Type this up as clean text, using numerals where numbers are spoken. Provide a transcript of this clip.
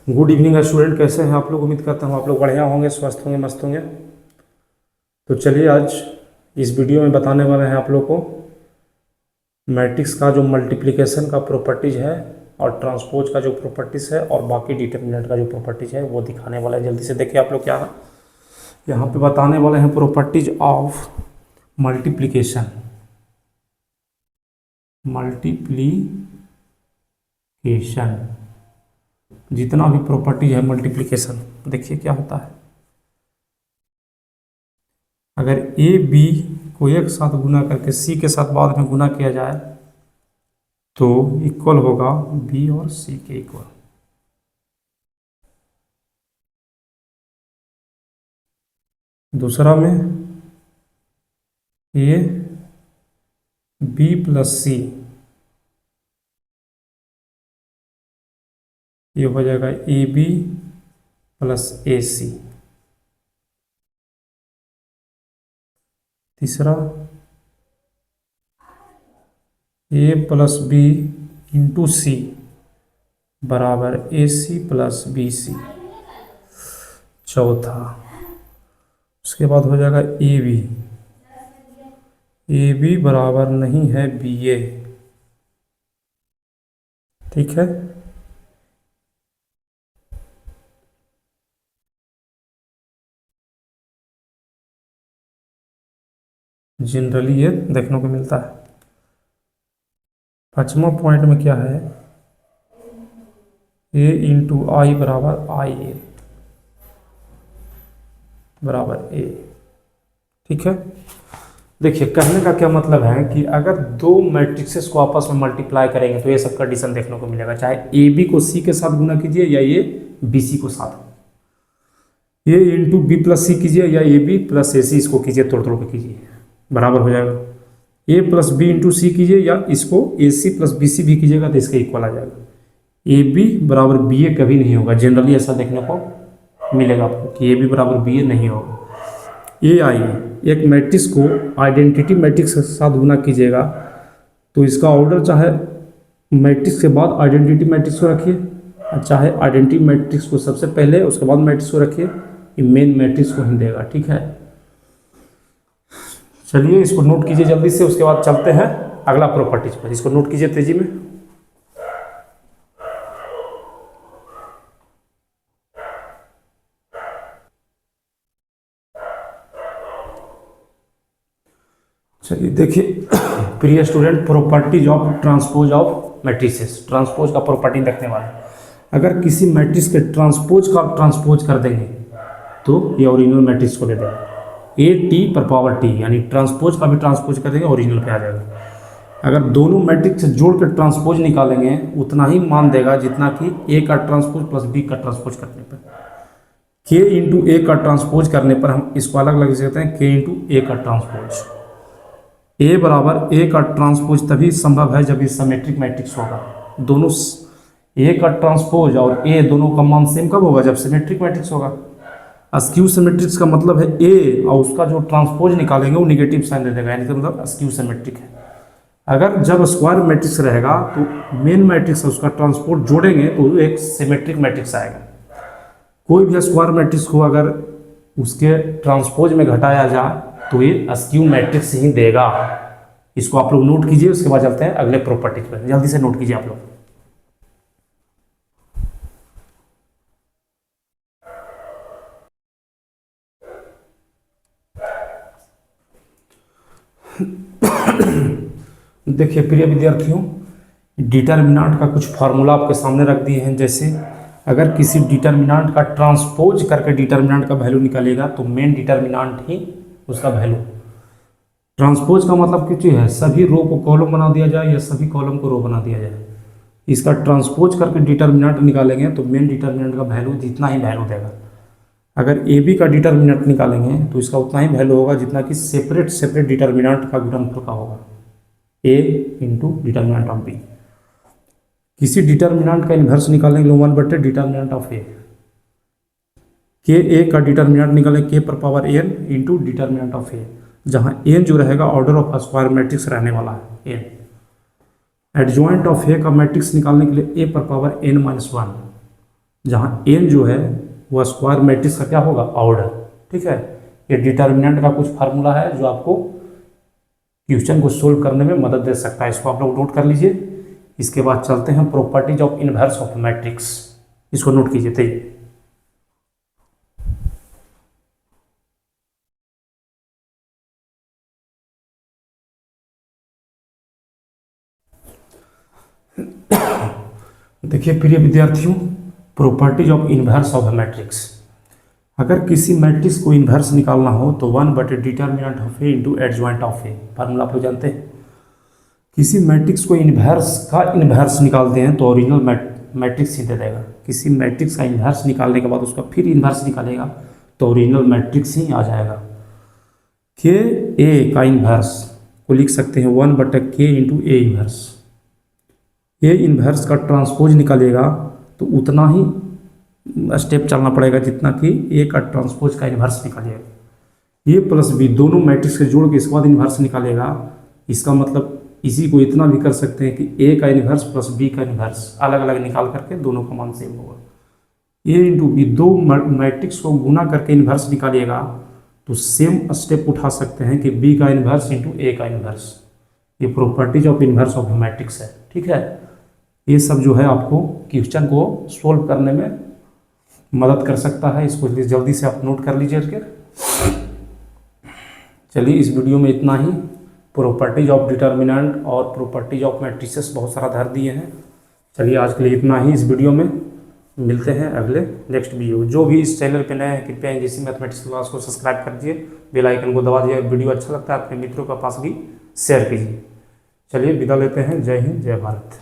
Good evening student, कैसे हैं आप लोग। उम्मीद करता हूँ आप लोग बढ़िया होंगे, स्वस्थ होंगे, मस्त होंगे। तो चलिए आज इस वीडियो में बताने वाले हैं आप लोग को मैट्रिक्स का जो मल्टीप्लिकेशन का प्रॉपर्टीज है और ट्रांसपोज का जो प्रॉपर्टीज है और बाकी डिटर्मिनेंट का जो प्रॉपर्टीज है वो दिखाने वाला है। जल्दी से देखिए आप लोग, क्या यहाँ पे बताने वाले हैं प्रॉपर्टीज ऑफ मल्टीप्लिकेशन। जितना भी प्रॉपर्टी है मल्टीप्लिकेशन, देखिए क्या होता है। अगर ए बी को एक साथ गुना करके सी के साथ बाद में गुना किया जाए तो इक्वल होगा बी और सी के इक्वल। दूसरा में ए बी प्लस सी, ये हो जाएगा ए बी प्लस ए सी। तीसरा ए प्लस बी इंटू सी बराबर ए सी प्लस बी सी। चौथा उसके बाद हो जाएगा ए बी बराबर नहीं है बी ए, ठीक है। जनरली ये देखने को मिलता है। पांचवा पॉइंट में क्या है, ए इंटू आई बराबर आई ए बराबर ए, ठीक है। देखिए कहने का क्या मतलब है कि अगर दो मैट्रिक्सेस को आपस में मल्टीप्लाई करेंगे तो ये सब कंडीशन देखने को मिलेगा, चाहे ए बी को सी के साथ गुना कीजिए या ये बी सी को साथ, ए इंटू बी प्लस सी कीजिए या ए बी प्लस ए सी, इसको कीजिए तोड़ तोड़ के कीजिए, बराबर हो जाएगा। ए प्लस बी इंटू सी कीजिए या इसको ए सी प्लस बी सी भी कीजिएगा तो इसका इक्वल आ जाएगा। ए बी बराबर बी ए कभी नहीं होगा, जनरली ऐसा देखने को मिलेगा आपको कि ए बी बराबर बी ए नहीं होगा। ए आई एक मैट्रिक्स को आइडेंटिटी मैट्रिक्स के साथ गुना कीजिएगा तो इसका ऑर्डर चाहे मैट्रिक्स के बाद आइडेंटिटी मैट्रिक्स को रखिए, चाहे आइडेंटिटी मैट्रिक्स को सबसे पहले उसके बाद मैट्रिक्स को रखिए, ये मेन मैट्रिक्स को ही देगा, ठीक है। चलिए इसको नोट कीजिए जल्दी से, उसके बाद चलते हैं अगला प्रॉपर्टीज पर। इसको नोट कीजिए तेजी में। चलिए देखिए प्रिय student, properties of transpose of matrices. Transpose का प्रॉपर्टी देखने वाले, अगर किसी मैट्रिक्स के ट्रांसपोज का ट्रांसपोज कर देंगे तो ये ओरिजिनल मैट्रिक्स को दे देगा। ए टी पर पावर टी, यानी ट्रांसपोज का भी ट्रांसपोज कर देंगे, ओरिजिनल पे आ जाएगा। अगर दोनों मैट्रिक्स से जोड़ कर ट्रांसपोज निकालेंगे उतना ही मान देगा जितना कि ए का ट्रांसपोज प्लस बी का ट्रांसपोज करने पर। के इंटू ए का ट्रांसपोज करने पर हम इसको अलग लग सकते हैं, के इंटू ए का ट्रांसपोज। ए बराबर ए का ट्रांसपोज तभी संभव है जब ये सिमेट्रिक मैट्रिक्स होगा। दोनों ए का ट्रांसपोज और ए दोनों का मान सेम कब होगा, जब सिमेट्रिक मैट्रिक्स होगा। अस्क्यू सिमेट्रिक्स का मतलब है ए और उसका जो ट्रांसपोज निकालेंगे वो निगेटिव साइन दे देगा, यानी कि मतलब अस्क्यू सिमेट्रिक है। अगर जब स्क्वायर मैट्रिक्स रहेगा तो मेन मैट्रिक्स उसका ट्रांसपोज जोड़ेंगे तो एक सिमेट्रिक मैट्रिक्स आएगा। कोई भी स्क्वायर मैट्रिक्स को अगर उसके ट्रांसपोज में घटाया जाए तो ये अस्क्यू मैट्रिक्स ही देगा। इसको आप लोग नोट कीजिए, उसके बाद चलते हैं अगले प्रॉपर्टीज पर। जल्दी से नोट कीजिए आप लोग। देखिए प्रिय विद्यार्थियों, डिटर्मिनेंट का कुछ फार्मूला आपके सामने रख दिए हैं। जैसे अगर किसी डिटर्मिनेंट का ट्रांसपोज करके डिटर्मिनेंट का वैल्यू निकालेगा तो मेन डिटर्मिनेंट ही उसका वैल्यू। ट्रांसपोज का मतलब कुछ है सभी रो को कॉलम बना दिया जाए या सभी कॉलम को रो बना दिया जाए। इसका ट्रांसपोज करके डिटर्मिनेंट निकालेंगे तो मेन डिटर्मिनेंट का वैल्यू जितना ही वैल्यू देगा। अगर ए बी का डिटर्मिनेंट निकालेंगे तो इसका उतना ही वैल्यू होगा जितना कि सेपरेट डिटर्मिनेंट का गुणनफल का होगा, ए इंटू डिटर्मिनेंट ऑफ बी। किसी डिटर्मिनेंट का इन्वर्स निकालेंगे 1/, डिटर्मिनेंट ऑफ ए। के ए का डिटर्मिनेंट निकालें के पर power n into determinant of A, जहाँ एन जो रहेगा ऑर्डर ऑफ स्क्वायर मैट्रिक्स रहने वाला है एन। एडजॉइंट ऑफ ए का मैट्रिक्स निकालने के लिए ए पर पावर n माइनस वन, जहाँ n जो है वह स्क्वायर मैट्रिक्स का क्या होगा, ऑर्डर। ठीक है, ये डिटर्मिनेंट का कुछ फार्मूला है जो आपको क्वेश्चन को सोल्व करने में मदद दे सकता है, इसको आप लोग नोट कर लीजिए। इसके बाद चलते हैं properties of inverse of matrix, इसको नोट कीजिए। देखिए प्रिय विद्यार्थियों, properties of inverse of matrix. अगर किसी मैट्रिक्स को इन्वर्स निकालना हो तो 1/, determinant of A into adjoint of A, formula आप लोग जानते हैं। किसी मैट्रिक्स को इन्वर्स का इन्वर्स निकालते हैं तो ओरिजिनल मैट्रिक्स ही दे देगा। किसी मैट्रिक्स का इन्वर्स निकालने के बाद उसका फिर इन्वर्स निकालेगा तो ओरिजिनल मैट्रिक्स ही आ जाएगा। के ए का इन्वर्स को लिख सकते हैं 1/k into A inverse. A inverse का ट्रांसपोज निकालेगा तो उतना ही स्टेप चलना पड़ेगा जितना कि ए का ट्रांसपोज का इन्वर्स निकालेगा। ए प्लस बी दोनों मैट्रिक्स के जोड़ के इसके बाद इन्वर्स निकालेगा। इसका मतलब इसी को इतना भी कर सकते हैं कि ए का इन्वर्स प्लस बी का इन्वर्स अलग अलग निकाल करके दोनों का मान सेम होगा। ए इंटू बी दो मैट्रिक्स को गुना करके इन्वर्स निकालिएगा तो सेम स्टेप उठा सकते हैं कि बी का इन्वर्स इंटू ए का इन्वर्स। ये properties of inverse of matrix है। ठीक है, ये सब जो है आपको क्वेश्चन को सोल्व करने में मदद कर सकता है, इसको जल्दी से आप नोट कर लीजिए। चलिए इस वीडियो में इतना ही। प्रॉपर्टीज ऑफ डिटर्मिनेंट और प्रॉपर्टीज ऑफ मैट्रिसेस बहुत सारा धर दिए हैं। चलिए आज के लिए इतना ही इस वीडियो में, मिलते हैं अगले नेक्स्ट वीडियो। जो भी इस चैनल पे नए हैं कृपया एनजीसी मैथमेटिक्स क्लास को सब्सक्राइब कर दीजिए, बेल आइकन को दबा दीजिए। वीडियो अच्छा लगता है अपने मित्रों के पास भी शेयर कीजिए। चलिए विदा लेते हैं। जय हिंद, जय भारत।